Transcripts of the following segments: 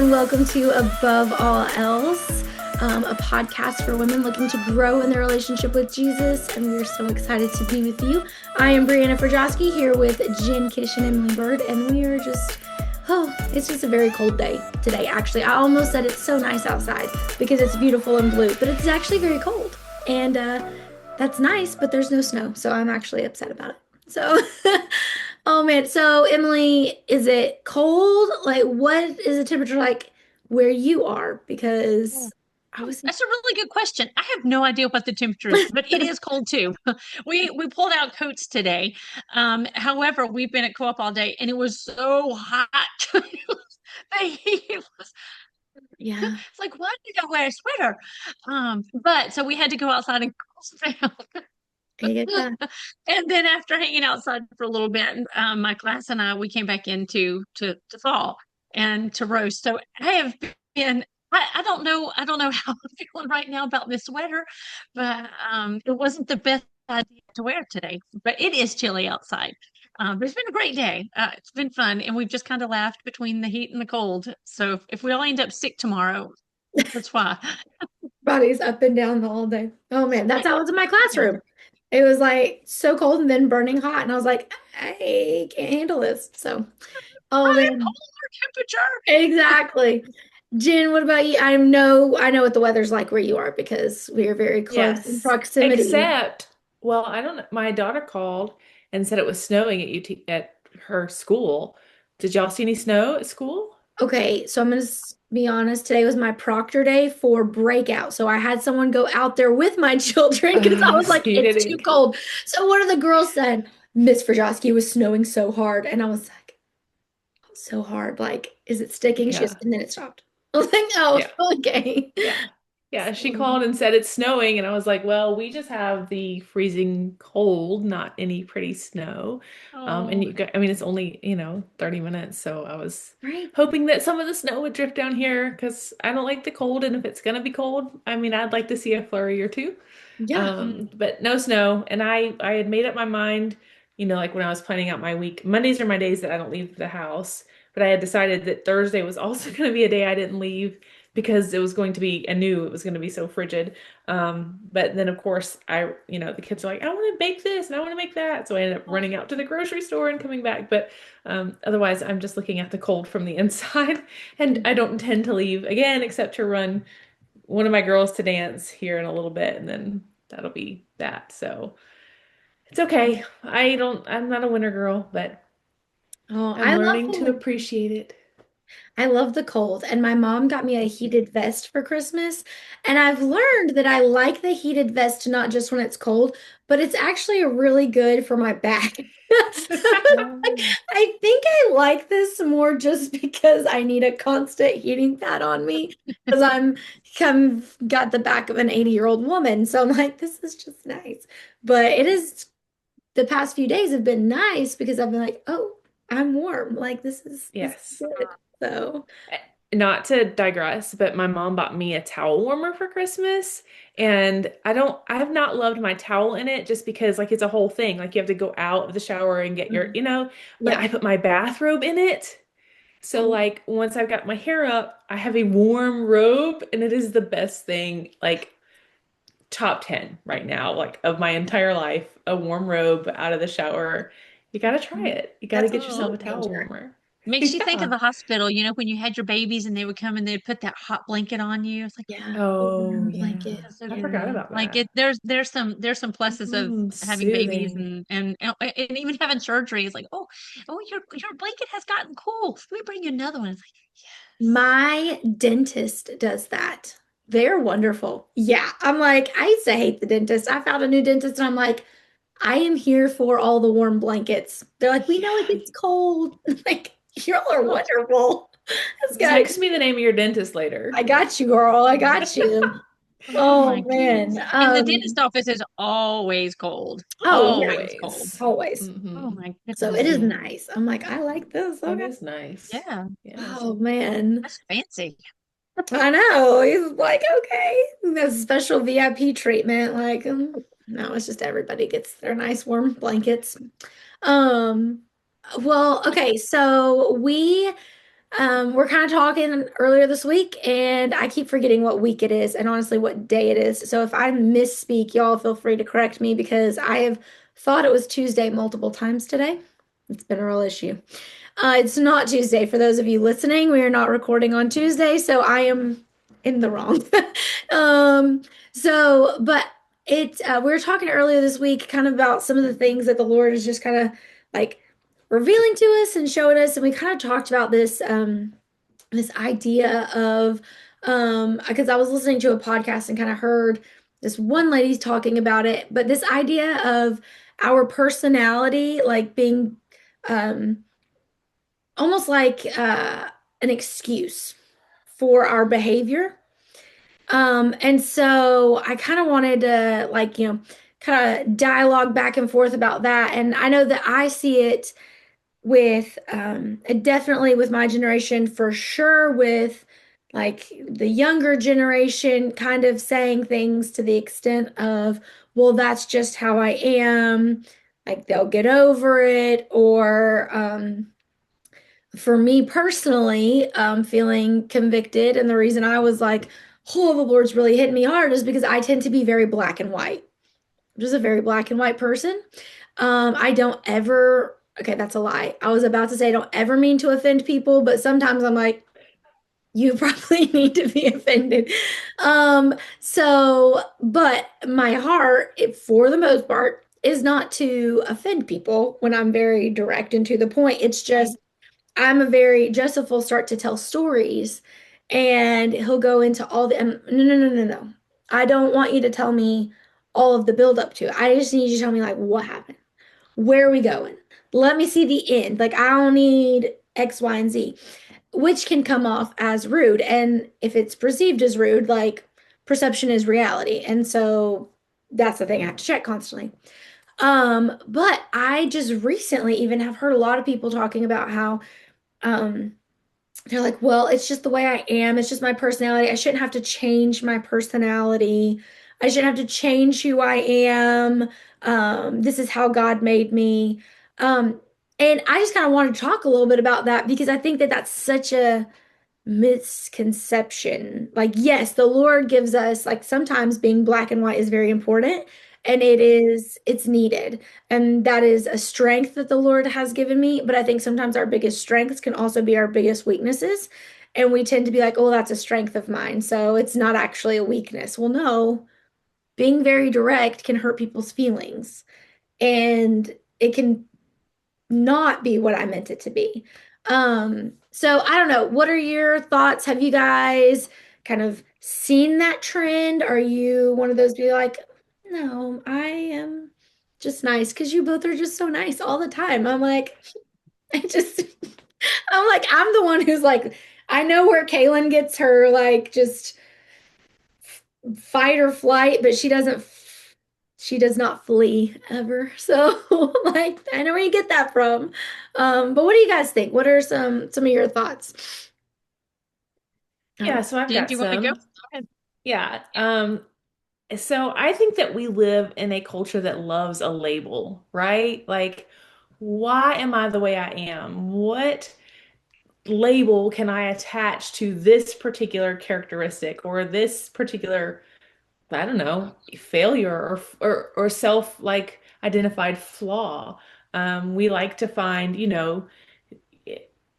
and welcome to Above All Else, a podcast for women looking to grow in their relationship with Jesus. And we're so excited to be with you. I am Brianna Frajowski here with Jen Kish and Emily Bird, and we are it's just a very cold day today, actually. I almost said it's so nice outside because it's beautiful and blue, but it's actually very cold. And that's nice, but there's no snow, so I'm actually upset about it. So, oh man. So, Emily, is it cold? Like, what is the temperature like where you are? Because I was, That's a really good question. I have no idea what the temperature is, but it is cold too. We pulled out coats today. However, we've been at co-op all day and it was so hot. The heat was, yeah, it's like, why did I wear a sweater? But so we had to go outside and cool down. I get that. And then after hanging outside for a little bit, my class and I we came back in to thaw and to roast. So I have been I don't know how I'm feeling right now about this sweater, but it wasn't the best idea to wear today. But it is chilly outside. But it's been a great day. It's been fun, and we've just kind of laughed between the heat and the cold. So if we all end up sick tomorrow, that's why. Body's up and down the whole day. Oh man, that's how it was in my Yeah. classroom. It was like so cold and then burning hot, and I was like, I can't handle this. So, oh Right, man, polar temperature. exactly. Jen, what about you? I know what the weather's like where you are because we are very close in Yes. proximity. Except, well, I don't know. My daughter called and said it was snowing at UT at her school. Did y'all see any snow at school? Okay, so I'm gonna be honest. Today was my proctor day for breakout. So I had someone go out there with my children because I was So like, you it's too didn't. cold. So one of the girls said, Miss Frajowski, it was snowing so hard. And I was like, so hard. Like, is it sticking? She goes, Yeah. and then it stopped. I was like, oh, Yeah. okay. Yeah. Yeah. She So, called and said it's snowing. And I was like, well, we just have the freezing cold, not any pretty snow. And Oh. I mean, it's only, 30 minutes. So I was right. hoping that some of the snow would drift down here because I don't like the cold. And if it's going to be cold, I mean, I'd like to see a flurry or two. Yeah. But no snow. And I had made up my mind, like when I was planning out my week. Mondays are my days that I don't leave the house. But I had decided that Thursday was also going to be a day I didn't leave because it was going to be, I knew it was going to be so frigid. But then of course the kids are like, I want to make this and I want to make that. So I ended up running out to the grocery store and coming back. But otherwise I'm just looking at the cold from the inside and I don't intend to leave again, except to run one of my girls to dance here in a little bit. And then that'll be that. So it's okay. I'm not a winter girl, but Oh, I'm learning to appreciate it. I love the cold. And my mom got me a heated vest for Christmas. And I've learned that I like the heated vest not just when it's cold, but it's actually really good for my back. Like, Oh. I think I like this more just because I need a constant heating pad on me because I'm got the back of an 80-year-old woman. So I'm like, this is just nice. But it is the past few days have been nice because I've been like, oh, I'm warm. Like this is Yes. good. So Not to digress, but my mom bought me a towel warmer for Christmas. And I have not loved my towel in it just because like it's a whole thing. Like you have to go out of the shower and get your, mhm. but Yeah. I put my bathrobe in it. So Oh, like once I've got my hair up, I have a warm robe and it is the best thing, like top 10 right now, like of my entire life, a warm robe out of the shower. You got to try it. You got to that's a get Oh. yourself game a towel changer. warmer. Makes you think of Yeah. the hospital, when you had your babies and they would come and they'd put that hot blanket on you. It's like, Yeah. A Oh, warm yeah. blanket. that's so I forgot good. about Like that. there's some pluses of having babies Soothing. and even having surgery. It's like, oh, your blanket has gotten cool. Let me bring you another one. It's like, yes. My dentist does that. They're wonderful. Yeah. I'm like, I used to hate the dentist. I found a new dentist and I'm like, I am here for all the warm blankets. They're like, we know it Yeah. gets cold. Like, y'all are Oh, wonderful. This guy, text me the name of your dentist I later. got you, girl. I got you. Oh my Oh man. goodness. And the dentist office is always cold. Oh yeah, Always cold. Always. always. Oh Hmm. my So it is goodness. Hmm. nice. I'm like, I like this. That Okay. is nice. Yeah, Yes. Oh man. that's fancy. I know. He's like, okay. That's special VIP treatment. Like, no, it's just everybody gets their nice warm blankets. Um, well, okay, so we We're kind of talking earlier this week, and I keep forgetting what week it is and honestly what day it is. So if I misspeak, y'all feel free to correct me because I have thought it was Tuesday multiple times today. It's been a real issue. It's not Tuesday. For those of you listening, we are not recording on Tuesday, so I am in the wrong. um, but we were talking earlier this week kind of about some of the things that the Lord is just kind of like revealing to us and showing us, and we kind of talked about this idea of because I was listening to a podcast and kind of heard this one lady talking about it, but this idea of our personality like being um almost like an excuse for our behavior. And so I kind of wanted to like, kind of dialogue back and forth about that. And I know that I see it with definitely with my generation for sure, with like the younger generation kind of saying things to the extent of, well, that's just how I am, like they'll get over it, or for me personally, feeling convicted, and the reason I was like, oh, the Lord's really hitting me hard is because I tend to be very black and white. I'm just a very black and white person. I don't ever, okay, that's a lie. I was about to say I don't ever mean to offend people, but sometimes I'm like, you probably need to be offended. But my heart, for the most part, is not to offend people when I'm very direct and to the point. It's just Joseph will start to tell stories and he'll go into all and no, no, no, no, no. I don't want you to tell me all of the build up to it. I just need you to tell me like what happened. Where are we going? Let me see the end. Like I don't need X, Y, and Z, which can come off as rude. And if it's perceived as rude, like perception is reality. And so that's the thing I have to check constantly. But I just recently even have heard a lot of people talking about how um they're like, well, it's just the way I am. It's just my personality. I shouldn't have to change my personality. I shouldn't have to change who I am. This is how God made me. Um, and I just kind of want to talk a little bit about that because I think that that's such a misconception. Like, yes, the Lord gives us, like, sometimes being black and white is very important and it's needed. And that is a strength that the Lord has given me. But I think sometimes our biggest strengths can also be our biggest weaknesses. And we tend to be like, oh, that's a strength of mine. So it's not actually a weakness. Well, no, being very direct can hurt people's feelings. And it can not be what I meant it to be. So I don't know. What are your thoughts? Have you guys kind of seen that trend? Are you one of those be like, no, I am just nice because you both are just so nice all the time. I'm like, I just, I'm like, I'm the one who's like, I know where Kaylin gets her like just fight or flight, but she does not flee ever. So like I know where you get that from. But what do you guys think? What are some of your thoughts? Yeah, so I've Jen, got do you want to go? some. Go ahead. Yeah. So I think that we live in a culture that loves a label, right? Like, why am I the way I am? What label can I attach to this particular characteristic or this particular, I don't know, failure or self like identified flaw? We like to find,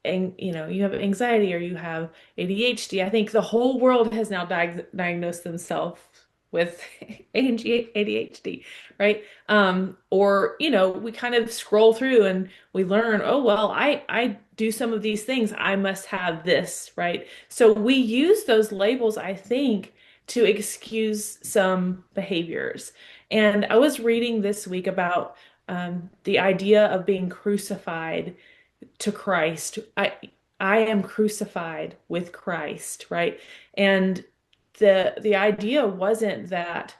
and you have anxiety or you have ADHD. I think the whole world has now diagnosed themselves with ADHD, right? Or we kind of scroll through and we learn, oh well, I do some of these things, I must have this, right? So we use those labels, I think, to excuse some behaviors. And I was reading this week about the idea of being crucified to Christ. I am crucified with Christ, right? And the idea wasn't that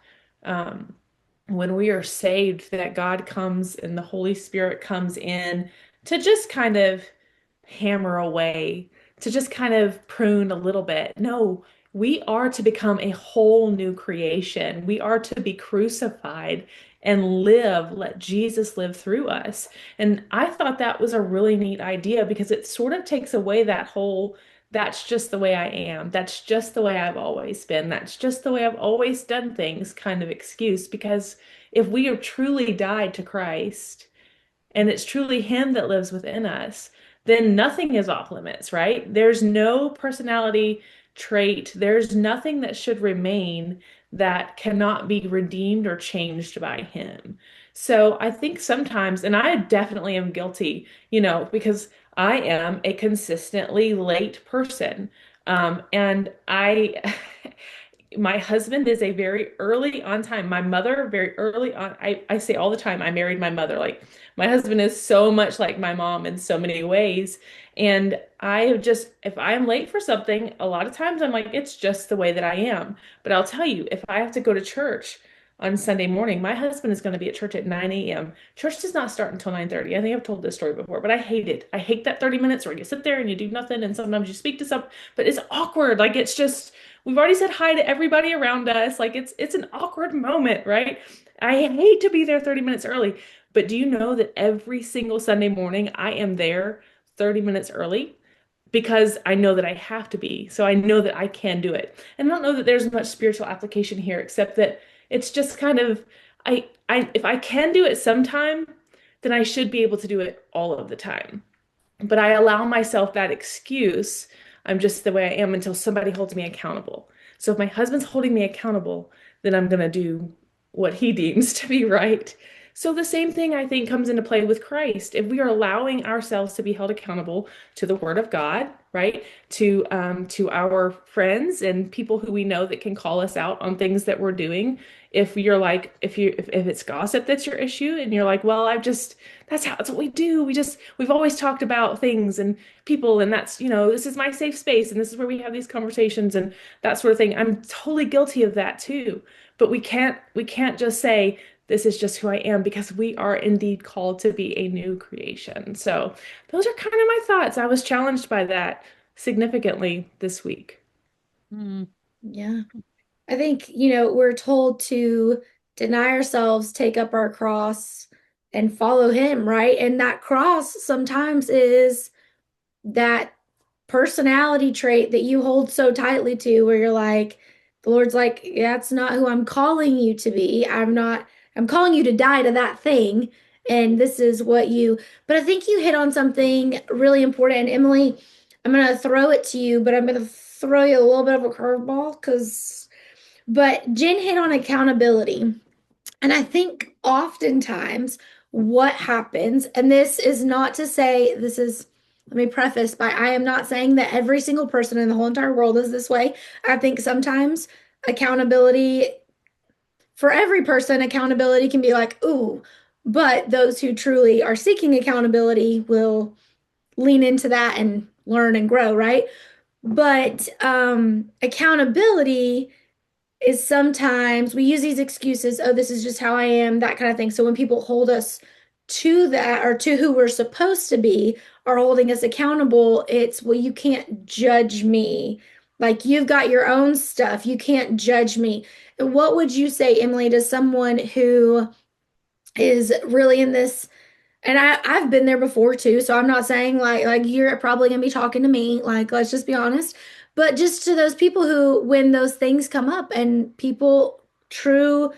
when we are saved that God comes and the Holy Spirit comes in to just kind of hammer away, to just kind of prune a little bit. No, we are to become a whole new creation. We are to be crucified and live, let Jesus live through us. And I thought that was a really neat idea because it sort of takes away that whole, that's just the way I am. That's just the way I've always been. That's just the way I've always done things kind of excuse. Because if we have truly died to Christ, and it's truly Him that lives within us, then nothing is off limits, right? There's no personality trait, there's nothing that should remain that cannot be redeemed or changed by Him. So I think sometimes, and I definitely am guilty, because I am a consistently late person. And my husband is a very early on time. My mother, very early on. I say all the time, I married my mother. Like my husband is so much like my mom in so many ways. And I have just, if I'm late for something, a lot of times I'm like, it's just the way that I am. But I'll tell you, if I have to go to church on Sunday morning, my husband is going to be at church at 9 a.m. Church does not start until 9:30. I think I've told this story before, but I hate it. I hate that 30 minutes where you sit there and you do nothing and sometimes you speak to some, but it's awkward. Like it's just, we've already said hi to everybody around us. Like it's an awkward moment, right? I hate to be there 30 minutes early, but do you know that every single Sunday morning I am there 30 minutes early because I know that I have to be. So I know that I can do it. And I don't know that there's much spiritual application here except that it's just kind of I if I can do it sometime, then I should be able to do it all of the time. But I allow myself that excuse. I'm just the way I am until somebody holds me accountable. So if my husband's holding me accountable, then I'm going to do what he deems to be right. So the same thing I think comes into play with Christ. If we are allowing ourselves to be held accountable to the Word of God, right, to our friends and people who we know that can call us out on things that we're doing. If you're like, if it's gossip that's your issue, and you're like, well, that's what we do. We've always talked about things and people, and that's, this is my safe space, and this is where we have these conversations and that sort of thing. I'm totally guilty of that too. But we can't just say, this is just who I am because we are indeed called to be a new creation. So those are kind of my thoughts. I was challenged by that significantly this week. Mm. Yeah. I think, we're told to deny ourselves, take up our cross, and follow Him, right? And that cross sometimes is that personality trait that you hold so tightly to, where you're like, the Lord's like, that's not who I'm calling you to be. I'm calling you to die to that thing. And this is but I think you hit on something really important. And Emily, I'm going to throw it to you, but I'm going to throw you a little bit of a curveball but Jen hit on accountability. And I think oftentimes what happens, and this is not to say, let me preface by I am not saying that every single person in the whole entire world is this way. I think sometimes accountability, for every person, accountability can be like, ooh, but those who truly are seeking accountability will lean into that and learn and grow, right? But accountability is sometimes we use these excuses, oh, this is just how I am, that kind of thing. So when people hold us to that or to who we're supposed to be or holding us accountable, it's, well, you can't judge me. Like you've got your own stuff. You can't judge me. And what would you say, Emily, to someone who is really in this? And I've been there before too, so I'm not saying like you're probably gonna be talking to me, like let's just be honest. But just to those people who, when those things come up and people, true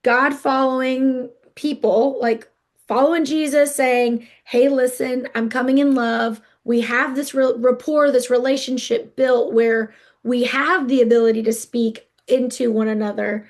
God following people, like following Jesus, saying, hey, listen, I'm coming in love. We have this rapport, this relationship built where we have the ability to speak into one another.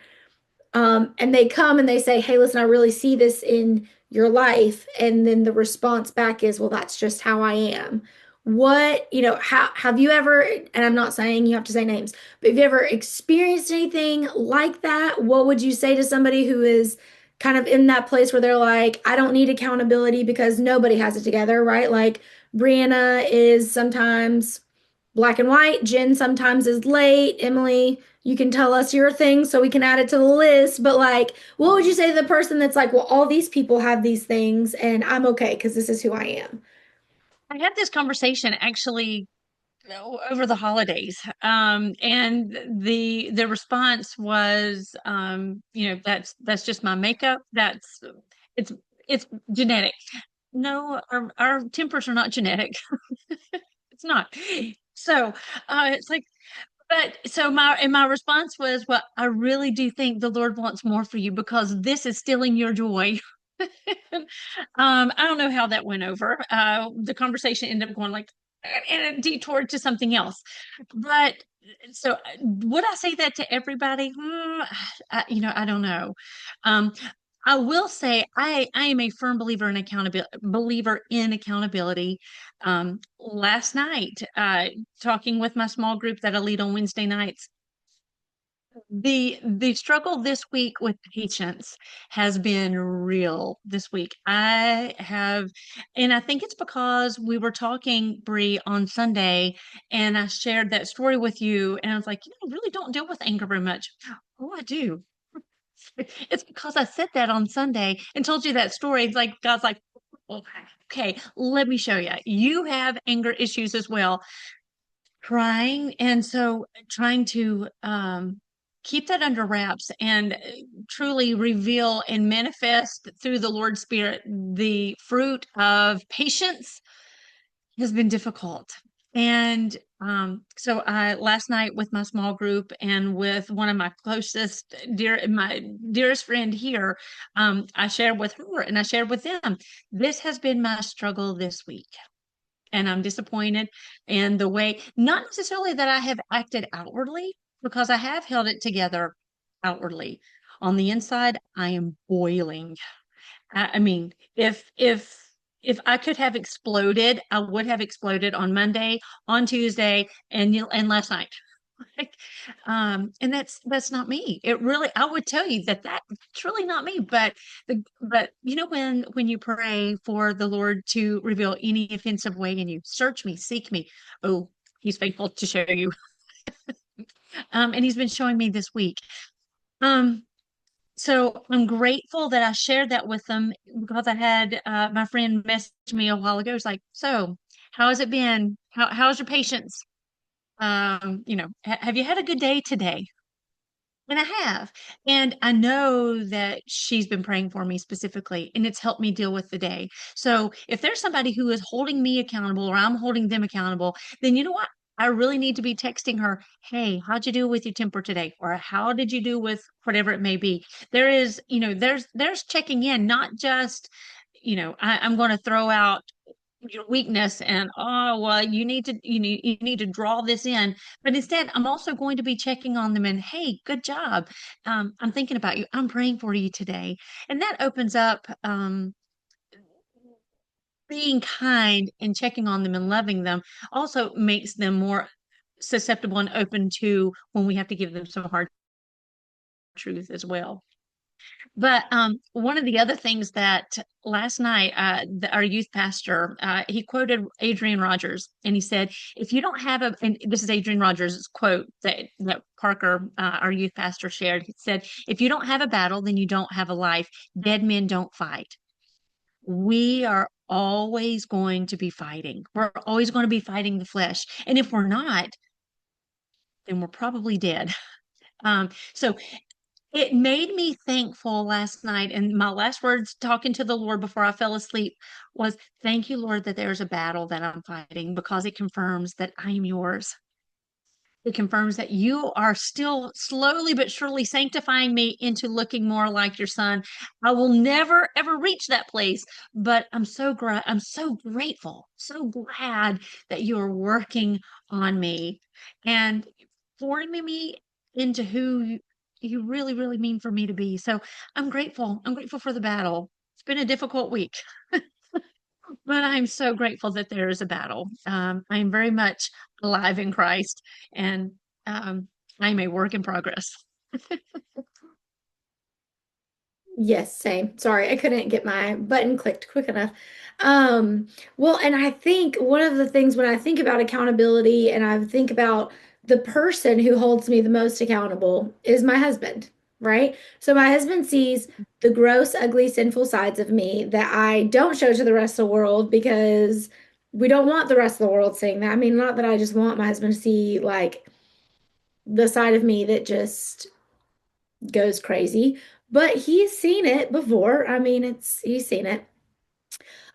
And they come and they say, hey, listen, I really see this in your life. And then the response back is, well, that's just how I am. How have you ever, and I'm not saying you have to say names, but have you ever experienced anything like that? What would you say to somebody who is kind of in that place where they're like, I don't need accountability because nobody has it together, right? Like Brianna is sometimes black and white, Jen sometimes is late, Emily, you can tell us your thing so we can add it to the list. But like, what would you say to the person that's like, well, all these people have these things and I'm okay because this is who I am? I had this conversation actually over the holidays. And the response was, that's just my makeup. It's it's genetic. No, our tempers are not genetic. It's not. So it's like, but so my response was, well, I really do think the Lord wants more for you because this is stealing your joy. I don't know how that went over. The conversation ended up going like, and it detoured to something else. But so would I say that to everybody? I don't know. Um, I will say I am a firm believer in accountability. Last night, talking with my small group that I lead on Wednesday nights, the struggle this week with patience has been real this week. And I think it's because we were talking, Bree, on Sunday, and I shared that story with you, and I was like, I really don't deal with anger very much. Oh, I do. It's because I said that on Sunday and told you that story. It's like God's like, okay, let me show you. You have anger issues as well, crying, and so trying to keep that under wraps and truly reveal and manifest through the Lord's Spirit the fruit of patience has been difficult. And so I last night with my small group and with one of my my dearest friend here, I shared with her and I shared with them, this has been my struggle this week. And I'm disappointed in the way, not necessarily that I have acted outwardly, because I have held it together outwardly. On the inside, I am boiling. I mean, if I could have exploded, I would have exploded on Monday, on Tuesday, and last night. Like, and that's not me. It really, I would tell you that's really not me. But when you pray for the Lord to reveal any offensive way in you, search me, seek me. Oh, He's faithful to show you. And He's been showing me this week. Um, so I'm grateful that I shared that with them because I had my friend message me a while ago. It's like, so how has it been? How's your patience? Have you had a good day today? And I have. And I know that she's been praying for me specifically, and it's helped me deal with the day. So if there's somebody who is holding me accountable or I'm holding them accountable, then you know what? I really need to be texting her, hey, how'd you do with your temper today? Or how did you do with whatever it may be? There's checking in, not just, I'm going to throw out your weakness and oh well you need to draw this in, but instead I'm also going to be checking on them and hey, good job, I'm thinking about you, I'm praying for you today. And that opens up being kind and checking on them and loving them also makes them more susceptible and open to when we have to give them some hard truth as well. But one of the other things that last night, our youth pastor, he quoted Adrian Rogers, and he said, "If you don't have a," and this is Adrian Rogers' quote that Parker, our youth pastor, shared. He said, "If you don't have a battle, then you don't have a life. Dead men don't fight." We are always going to be fighting. We're always going to be fighting the flesh, and if we're not, then we're probably dead. So it made me thankful last night. And my last words talking to the Lord before I fell asleep was, thank you, Lord, that there's a battle that I'm fighting because it confirms that I am yours. It confirms that you are still slowly but surely sanctifying me into looking more like your son. I will never ever reach that place, but I'm I'm so grateful, so glad that you are working on me and forming me into who you really, really mean for me to be. So I'm grateful. I'm grateful for the battle. It's been a difficult week, but I'm so grateful that there is a battle. I am very much alive in Christ, and I'm a work in progress. Yes, same. Sorry, I couldn't get my button clicked quick enough. Well, and I think one of the things when I think about accountability and I think about the person who holds me the most accountable is my husband, right? So my husband sees the gross, ugly, sinful sides of me that I don't show to the rest of the world because we don't want the rest of the world seeing that. I mean, not that I just want my husband to see like the side of me that just goes crazy, but he's seen it before. I mean, he's seen it.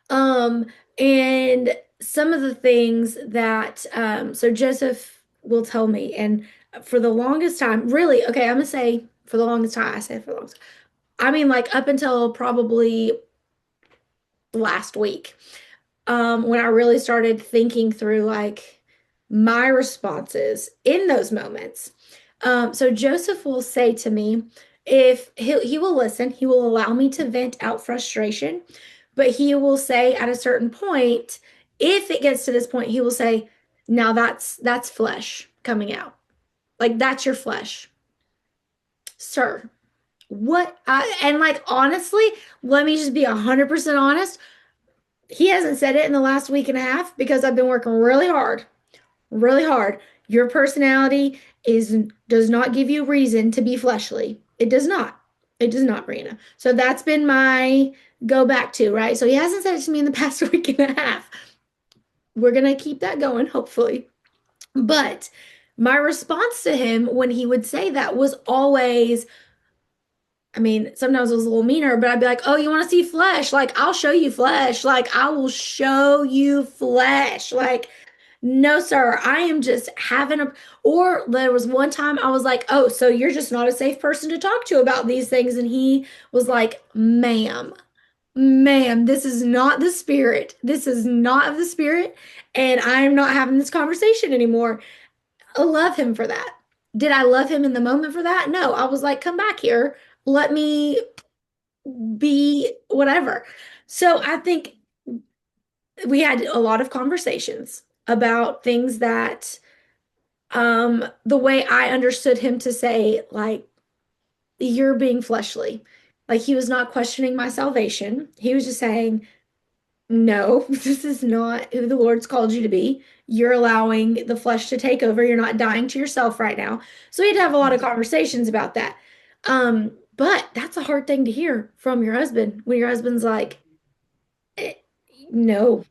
Um, and some of the things that so Joseph will tell me, and for the longest time, really, okay, I'm gonna say for the longest time, I say for the longest, I mean like up until probably last week, when I really started thinking through like my responses in those moments. So Joseph will say to me, if he will listen, he will allow me to vent out frustration, but he will say at a certain point, if it gets to this point, he will say, now that's flesh coming out. Like that's your flesh. Sir, and like honestly, let me just be 100% honest. He hasn't said it in the last week and a half because I've been working really hard, really hard. Your personality does not give you reason to be fleshly. It does not. It does not, Brianna. So that's been my go back to, right? So he hasn't said it to me in the past week and a half. We're gonna keep that going, hopefully. But my response to him when he would say that was always, I mean, sometimes it was a little meaner, but I'd be like, oh, you want to see flesh? Like, I'll show you flesh. Like, I will show you flesh. Like, no, sir, I am just having a. Or there was one time I was like, oh, so you're just not a safe person to talk to about these things. And he was like, ma'am, this is not the spirit. This is not of the spirit. And I'm not having this conversation anymore. I love him for that. Did I love him in the moment for that? No, I was like, come back here. Let me be whatever. So I think we had a lot of conversations about things that the way I understood him to say, like, you're being fleshly. Like he was not questioning my salvation. He was just saying, no, this is not who the Lord's called you to be. You're allowing the flesh to take over. You're not dying to yourself right now. So we had to have a lot of conversations about that. But that's a hard thing to hear from your husband when your husband's like, "Eh, no.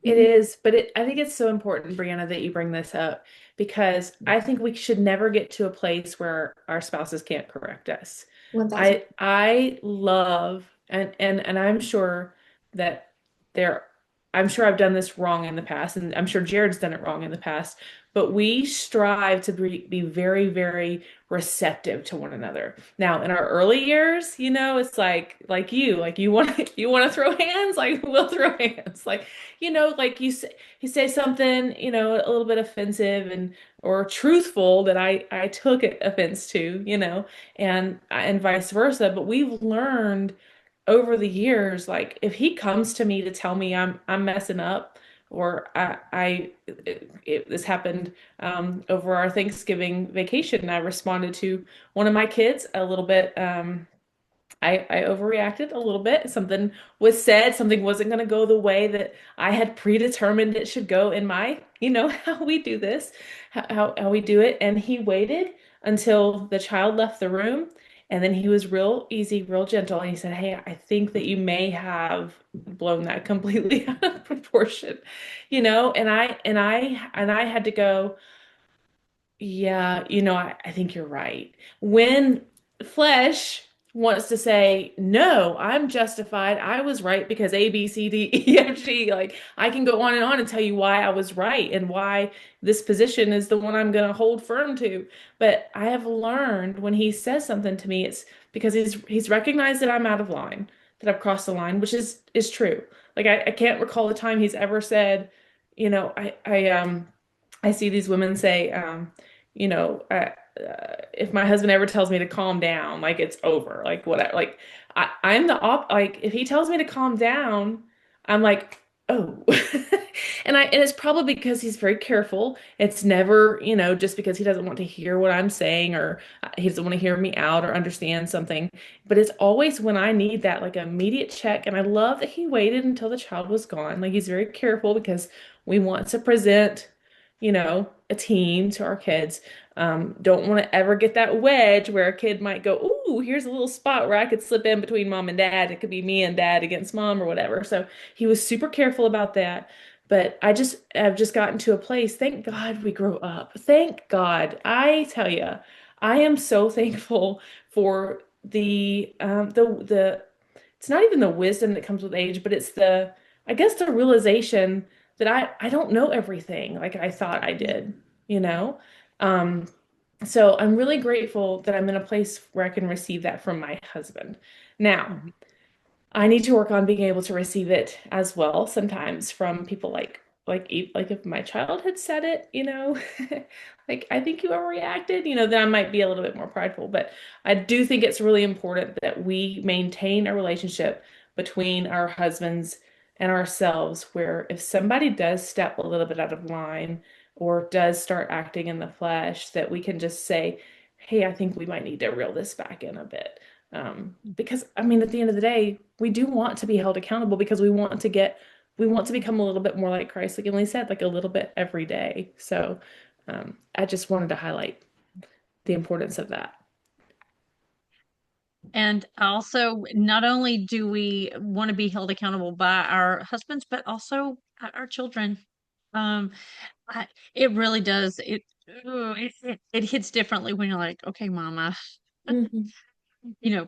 It is, but I think it's so important, Brianna, that you bring this up because I think we should never get to a place where our spouses can't correct us. 1,000. I love and I'm sure that there I'm sure I've done this wrong in the past, and I'm sure Jared's done it wrong in the past, but we strive to be very, very receptive to one another. Now, in our early years, it's like you want to throw hands, like we'll throw hands. Like, like you say something, a little bit offensive or truthful that I took offense to, and vice versa. But we've learned over the years, like if he comes to me to tell me I'm messing up, or this happened over our Thanksgiving vacation. I responded to one of my kids a little bit. I overreacted a little bit. Something was said, something wasn't going to go the way that I had predetermined it should go in my, how we do this, how we do it. And he waited until the child left the room. And then he was real easy, real gentle. And he said, hey, I think that you may have blown that completely out of proportion, and I had to go, yeah, I think you're right. When flesh wants to say, no, I'm justified. I was right because A, B, C, D, E, F, G. Like I can go on and tell you why I was right and why this position is the one I'm going to hold firm to. But I have learned when he says something to me, it's because he's recognized that I'm out of line, that I've crossed the line, which is true. Like I can't recall the time he's ever said, I see these women say, you know, uh, if my husband ever tells me to calm down, like it's over, like whatever. Like I'm the op. Like if he tells me to calm down, I'm like, oh, and it's probably because he's very careful. It's never, just because he doesn't want to hear what I'm saying or he doesn't want to hear me out or understand something. But it's always when I need that like immediate check. And I love that he waited until the child was gone. Like he's very careful because we want to present, a team to our kids. Don't want to ever get that wedge where a kid might go, "Ooh, here's a little spot where I could slip in between mom and dad. It could be me and dad against mom or whatever." So he was super careful about that. But I've just gotten to a place. Thank God we grow up. Thank God. I tell you, I am so thankful for the it's not even the wisdom that comes with age, but it's the, I guess, the realization that I don't know everything like I thought I did, you know? Um, so I'm really grateful that I'm in a place where I can receive that from my husband. Now, Mhm. I need to work on being able to receive it as well sometimes from people like if my child had said it, like I think you overreacted, then I might be a little bit more prideful. But I do think it's really important that we maintain a relationship between our husbands and ourselves where if somebody does step a little bit out of line or does start acting in the flesh, that we can just say, hey, I think we might need to reel this back in a bit. Because I mean, at the end of the day, we do want to be held accountable because we want to become a little bit more like Christ, like Emily said, like a little bit every day. So, I just wanted to highlight the importance of that. And also, not only do we want to be held accountable by our husbands, but also our children. Um, it really does. It hits differently when you're like, okay, mama, Mhm. you know.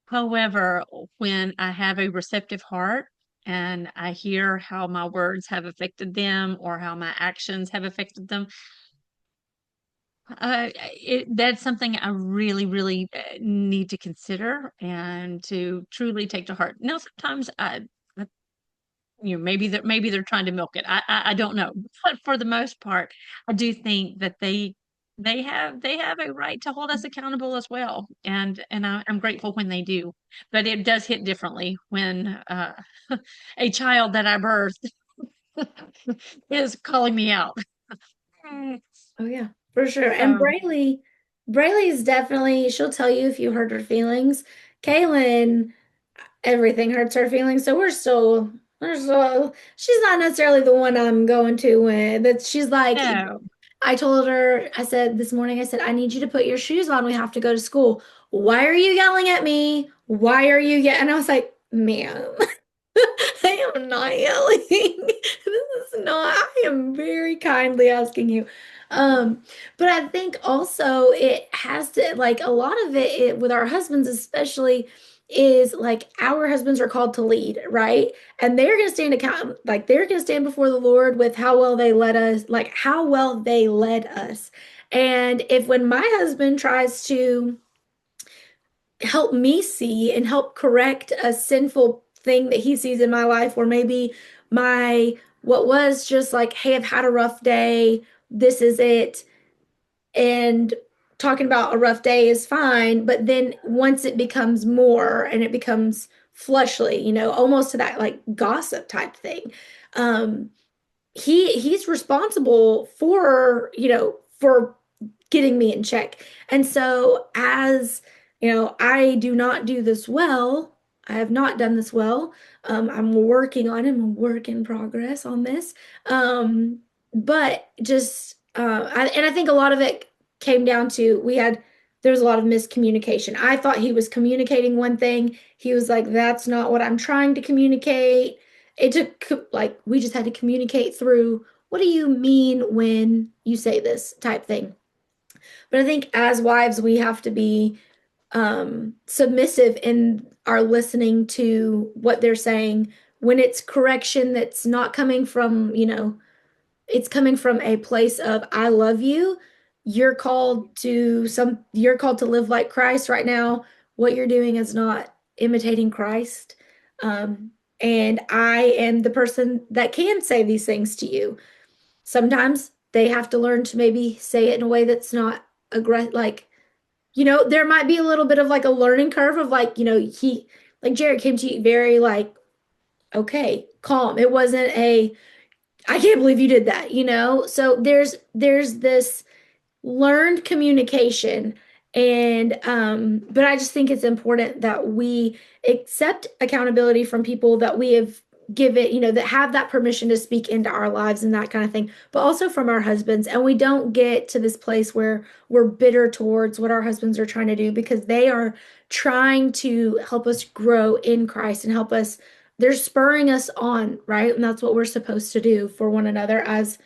However, when I have a receptive heart and I hear how my words have affected them or how my actions have affected them, that's something I really, really need to consider and to truly take to heart. Now, sometimes maybe they're trying to milk it. I don't know, but for the most part, I do think that they have a right to hold us accountable as well, and I'm grateful when they do. But it does hit differently when a child that I birthed is calling me out. Oh yeah, for sure. And So Braylee is definitely, she'll tell you if you hurt her feelings. Kaylin, everything hurts her feelings. So she's not necessarily the one I'm going to with. But she's like, no, I told her, I said this morning, I said, I need you to put your shoes on. We have to go to school. Why are you yelling at me? Why are you yelling? And I was like, ma'am, I am not yelling. This is not, I am very kindly asking you. But I think also it has to, like, a lot of it with our husbands, especially, is like our husbands are called to lead, right? And they're going to stand account, like they're going to stand before the Lord with how well they led us, like how well they led us. And if when my husband tries to help me see and help correct a sinful thing that he sees in my life, or maybe my what was just like, hey, I've had a rough day, this is it, and talking about a rough day is fine, but then once it becomes more and it becomes fleshly, almost to that like gossip type thing, um he's responsible for, for getting me in check. And so, as I do not do this well. I have not done this well. I'm working on it. I'm a work in progress on this. But just, and I think a lot of it came down to there was a lot of miscommunication. I thought he was communicating one thing. He was like, that's not what I'm trying to communicate. It took, like, we just had to communicate through, what do you mean when you say this type thing. But I think as wives, we have to be submissive in our listening to what they're saying when it's correction that's not coming from, it's coming from a place of, I love you. You're called to live like Christ right now. What you're doing is not imitating Christ. Um, and I am the person that can say these things to you. Sometimes they have to learn to maybe say it in a way that's not aggressive, like, there might be a little bit of like a learning curve of like, like Jared came to you very like, okay, calm. It wasn't I can't believe you did that, So there's this learned communication. And but I just think it's important that we accept accountability from people that we have given, that have that permission to speak into our lives and that kind of thing, but also from our husbands. And we don't get to this place where we're bitter towards what our husbands are trying to do, because they are trying to help us grow in Christ and help us they're spurring us on, right? And that's what we're supposed to do for one another as,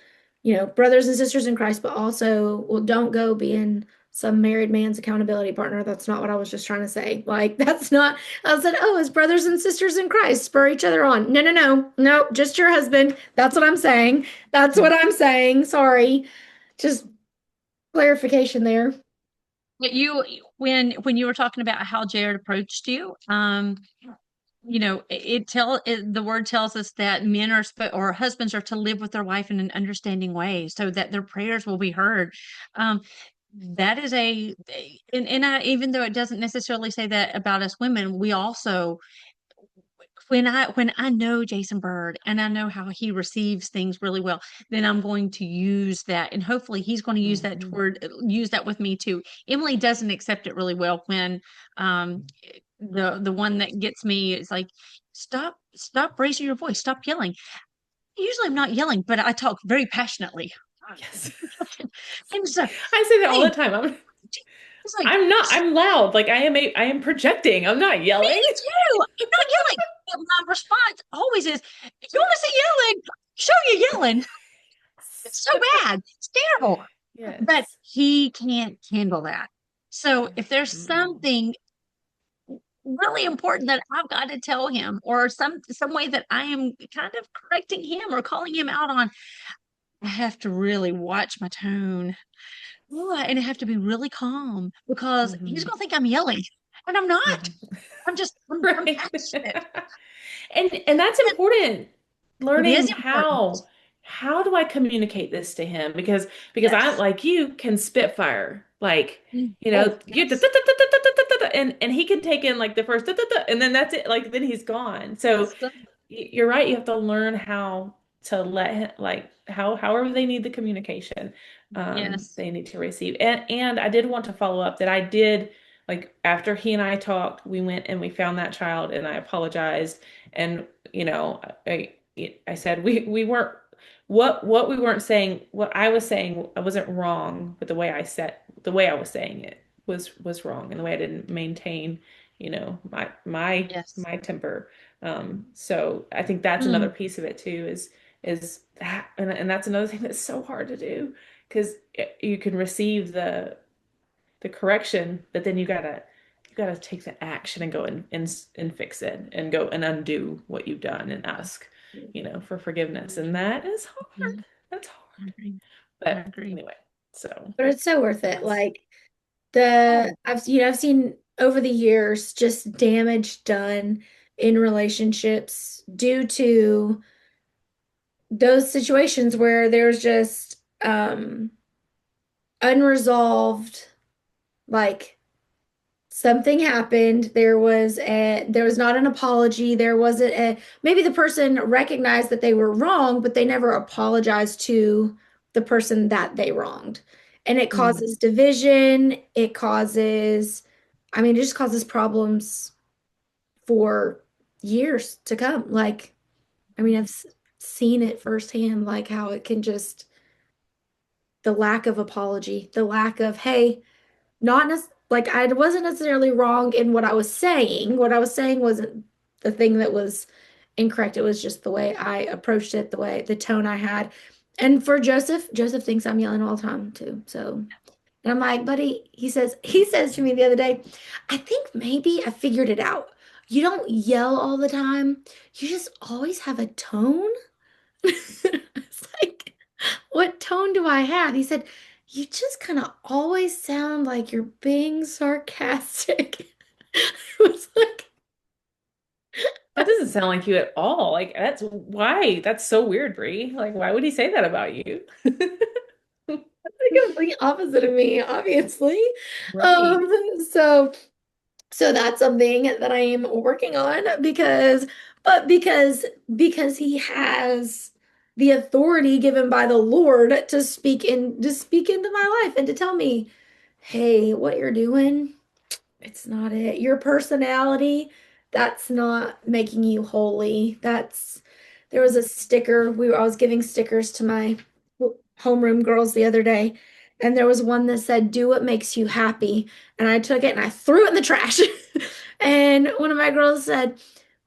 brothers and sisters in Christ, but also, well, don't go being some married man's accountability partner. That's not what I was just trying to say. Like, that's not, I said, oh, as brothers and sisters in Christ, spur each other on. No, no, no, no, just your husband. That's what I'm saying. That's what I'm saying. Sorry. Just clarification there. But when you were talking about how Jared approached you, the word tells us that men or husbands are to live with their wife in an understanding way so that their prayers will be heard. That is and even though it doesn't necessarily say that about us women, we also, when I know Jason Bird and I know how he receives things really well, then I'm going to use that, and hopefully he's going to use that use that with me too. Emily doesn't accept it really well when the one that gets me is like, stop raising your voice, stop yelling. Usually I'm not yelling, but I talk very passionately. Yes. And so I say that all the time. it's like, I'm loud. Like I am projecting. I'm not yelling. me too. I'm not yelling. But my response always is, if you want to see yelling, show you yelling. It's so bad. It's terrible. Yes. But he can't handle that. So if there's something really important that I've got to tell him, or some way that I am kind of correcting him or calling him out on, I have to really watch my tone. And I have to be really calm because he's gonna think I'm yelling. And I'm not. I'm Right. passionate. And that's important. Learning It is important. how do I communicate this to him? Because Yes. I, like you, can spitfire. Like, you Oh, you yes. and he can take in like the first and then that's it. Like then he's gone. So you're right. You have to learn how to let him, like however they need the communication, Yes. they need to receive. And I did want to follow up that I did, like, after he and I talked, we went and we found that child and I apologized. And, I said we weren't, what we weren't saying, what I was saying, I wasn't wrong, but the way I was saying it was wrong, and the way I didn't maintain, Yes. my temper. So I think that's another piece of it too, is that, and that's another thing that's so hard to do, because you can receive the correction, but then you gotta take the action and go and fix it and go and undo what you've done and ask, for forgiveness. And that is hard. That's I hard. agree. I But agree. anyway, so But it's so worth it. that's Like Oh, I've seen over the years just damage done in relationships due to those situations where there's just unresolved, like something happened, there was not an apology, there wasn't a, maybe the person recognized that they were wrong, but they never apologized to the person that they wronged, and it causes division, it just causes problems for years to come. Like, I've seen it firsthand, like how it can just, the lack of apology, the lack of, hey, not like I wasn't necessarily wrong in what I was saying. What I was saying wasn't the thing that was incorrect. It was just the way I approached it, the tone I had. And for Joseph thinks I'm yelling all the time too. So, and I'm like, buddy, he says to me the other day, I think maybe I figured it out. You don't yell all the time. You just always have a tone. It's like, what tone do I have? He said, you just kind of always sound like you're being sarcastic. I was like, that doesn't sound like you at all. Like, that's so weird, Brie. Like, why would he say that about you? the complete opposite of me, obviously. Right. So that's something that I am working on because he has the authority given by the Lord to speak into my life and to tell me, hey, what you're doing, it's not it. Your personality, that's not making you holy. There was a sticker. I was giving stickers to my homeroom girls the other day, and there was one that said, do what makes you happy. And I took it and I threw it in the trash. And one of my girls said,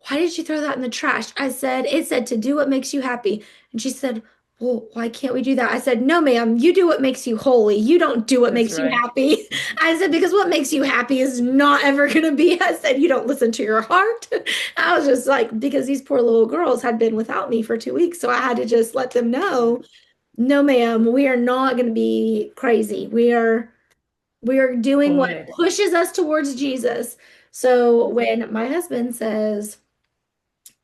why did you throw that in the trash? I said, it said to do what makes you happy. And she said, well, why can't we do that? I said, no, ma'am, you do what makes you holy. You don't do what That's makes you right. happy. I said, because what makes you happy is not ever going to be. I said, you don't listen to your heart. I was just like, because these poor little girls had been without me for 2 weeks. So I had to just let them know, no, ma'am, we are not going to be crazy. We are doing what Good. pushes us towards Jesus. So when my husband says,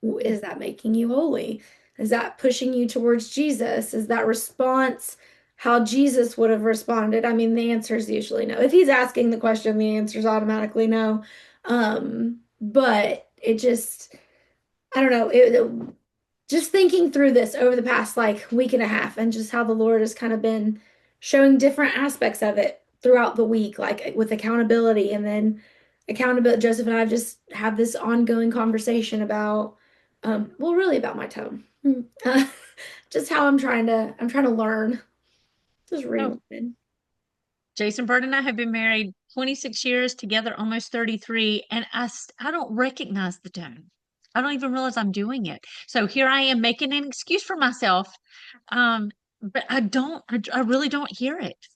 is that making you holy? Is that pushing you towards Jesus? Is that response how Jesus would have responded? I mean, the answer is usually no. If he's asking the question, the answer is automatically no. But it just, I don't know. Just thinking through this over the past like week and a half and just how the Lord has kind of been showing different aspects of it throughout the week, like with accountability and then accountability. Joseph and I have just had this ongoing conversation about, well, really about my tone. Uh, just how I'm trying to learn. Just Oh, relearning. Jason Bird and I have been married 26 years, together almost 33, and I don't recognize the tone. I don't even realize I'm doing it. So here I am making an excuse for myself, um, but I really don't hear it,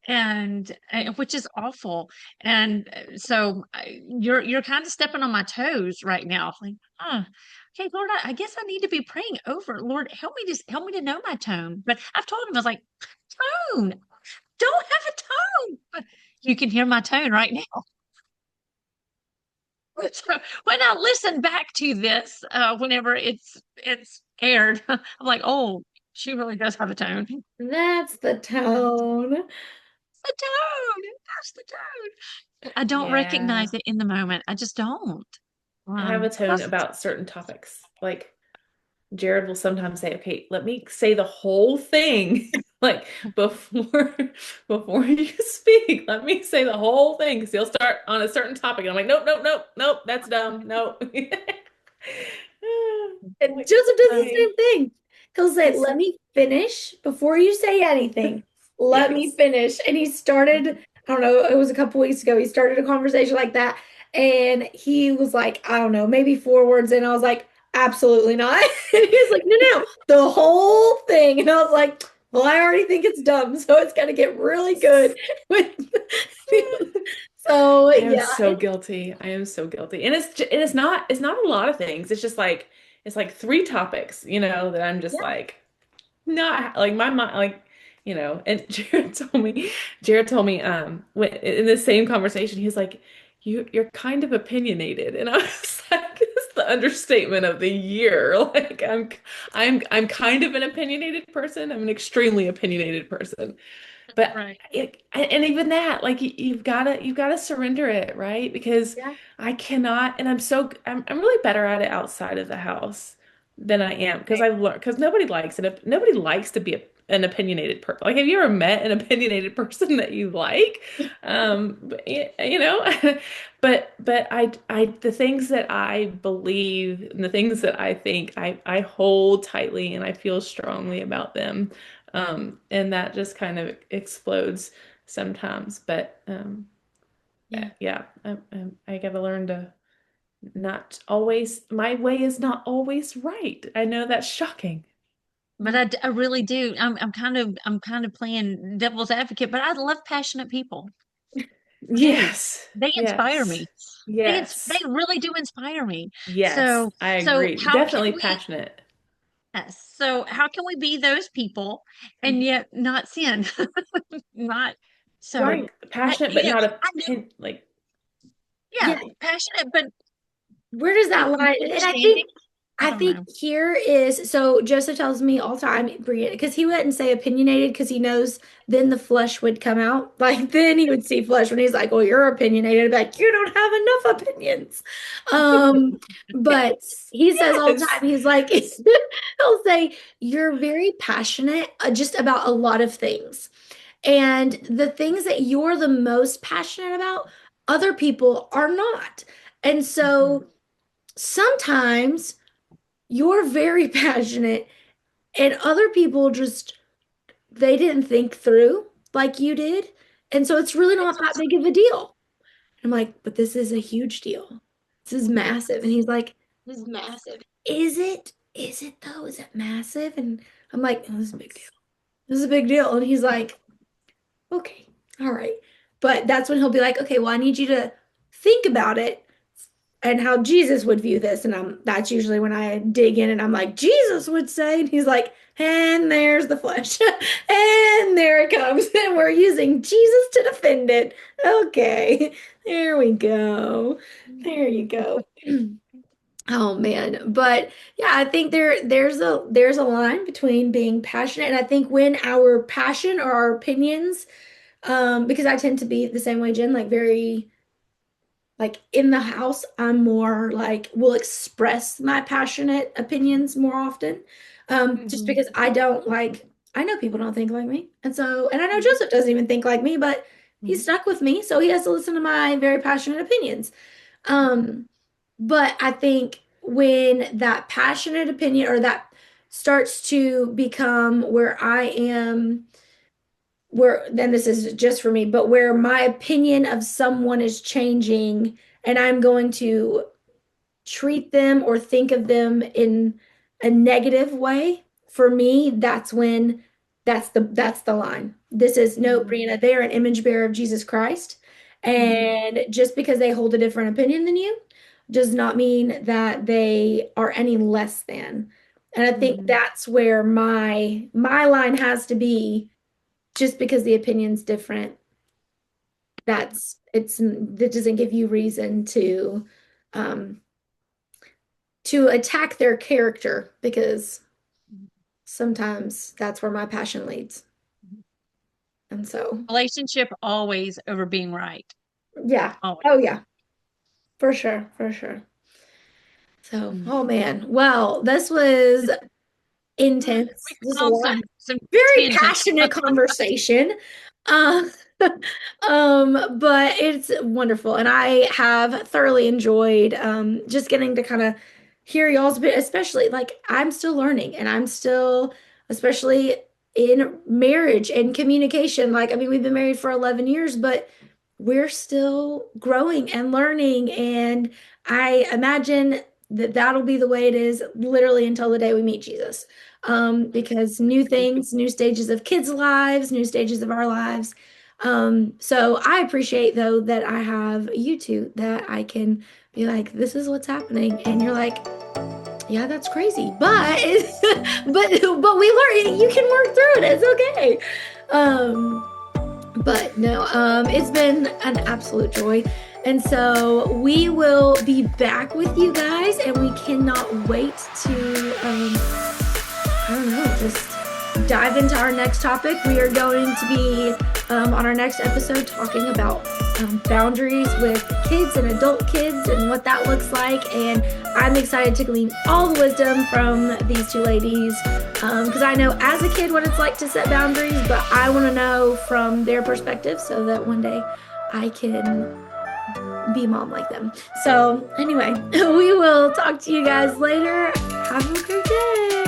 and which is awful. And you're kind of stepping on my toes right now. Like, okay, Lord, I guess I need to be praying over. Lord, help me to know my tone. But I've told him, I was like, tone, don't have a tone. You can hear my tone right now. So when I listen back to this, whenever it's aired, I'm like, oh, she really does have a tone. That's the tone. The tone. That's the tone. I don't Yeah. recognize it in the moment. I just don't. I have a tone Plus, about certain topics. Like Jared will sometimes say, okay, let me say the whole thing. Like before you speak, let me say the whole thing. Because he'll start on a certain topic. And I'm like, nope, nope, nope, nope, that's dumb. Nope. And Like, Joseph does the I same thing. He'll say, he's let me finish before you say anything. Let me yes. finish. And he started, I don't know, it was a couple weeks ago. He started a conversation like that. And he was like, I don't know, maybe 4 words. And I was like, absolutely not. And he was like, no, no, the whole thing. And I was like, well, I already think it's dumb. So it's going to get really good. So I am yeah, so guilty. I am so guilty. And it's not a lot of things. It's just like it's like three topics, that I'm just like not like my mind like and Jared told me when in the same conversation he's like you're kind of opinionated and I was like it's the understatement of the year. Like I'm kind of an opinionated person. I'm an extremely opinionated person. But right. and even that, like you've got to surrender it, right? Because yeah, I cannot, and I'm really better at it outside of the house than I am because Right. I've learned because nobody likes it. Nobody likes to be an opinionated person. Like, have you ever met an opinionated person that you like? But I the things that I believe and the things that I think I hold tightly and I feel strongly about them. And that just kind of explodes sometimes. But yeah. yeah, I gotta learn to not always, my way is not always right. I know that's shocking. But I really do. I'm kind of playing devil's advocate, but I love passionate people. I do. Yes, They inspire yes, me. They yes, really do inspire me. yes, So I so agree. how can Definitely we passionate. how can we be those people and yet not sin? Not so Right, passionate, but not a I know, pin, like, Yeah. yeah, passionate, but Where does that lie? And I understanding. think I I don't think know. here is so Joseph tells me all the time, Brianna, because he wouldn't say opinionated because he knows then the flesh would come out. Like then he would see flesh when he's like, "Well, you're opinionated." I'd be like, you don't have enough opinions. Um, but he says all the yes, time, he's like, he'll say, "You're very passionate just about a lot of things." And the things that you're the most passionate about, other people are not. And Mhm. so sometimes you're very passionate and other people just they didn't think through like you did. And so it's really not It's that big of a deal. I'm like, but this is a huge deal. This is massive. And he's like, This is massive. Is it? Is it though? Is it massive? And I'm like, oh, this is a big deal. This is a big deal. And he's like, okay, all right. But that's when he'll be like, okay, well, I need you to think about it and how Jesus would view this. And that's usually when I dig in and I'm like, Jesus would say, and he's like, and there's the flesh. And there it comes. And we're using Jesus to defend it. Okay, there we go. There you go. Oh man. But yeah, I think there's a line between being passionate, and I think when our passion or our opinions, because I tend to be the same way, Jen, like very like in the house, I'm more like will express my passionate opinions more often. Just because I don't like, I know people don't think like me. And I know Joseph doesn't even think like me, but he's stuck with me, so he has to listen to my very passionate opinions. But I think when that passionate opinion or that starts to become where I am, where then this is just for me, but where my opinion of someone is changing and I'm going to treat them or think of them in a negative way, for me, that's the line. This is no, Brianna, they're an image bearer of Jesus Christ. And just because they hold a different opinion than you does not mean that they are any less than. And I think that's where my line has to be. Just because the opinion's different, that doesn't give you reason to attack their character, because sometimes that's where my passion leads. And so Relationship always over being right. yeah. Always. Oh yeah. For sure. For sure. So, oh man. Well, this was intense. This was a lot. Some Very tangents. passionate conversation. But it's wonderful. And I have thoroughly enjoyed just getting to kind of hear y'all's bit, especially like I'm still learning and I'm still, especially in marriage and communication. Like, I mean, we've been married for 11 years, but we're still growing and learning. And I imagine that that'll be the way it is literally until the day we meet Jesus. Because new things, new stages of kids' lives, new stages of our lives. So I appreciate though that I have you two that I can be like, this is what's happening. And you're like, yeah, that's crazy. But but we learn, you can work through it. It's okay. But no, it's been an absolute joy. And so we will be back with you guys, and we cannot wait to I don't know, just dive into our next topic. We are going to be on our next episode talking about boundaries with kids and adult kids and what that looks like. And I'm excited to glean all the wisdom from these two ladies, because I know as a kid what it's like to set boundaries, but I want to know from their perspective so that one day I can be mom like them. So anyway, we will talk to you guys later. Have a great day.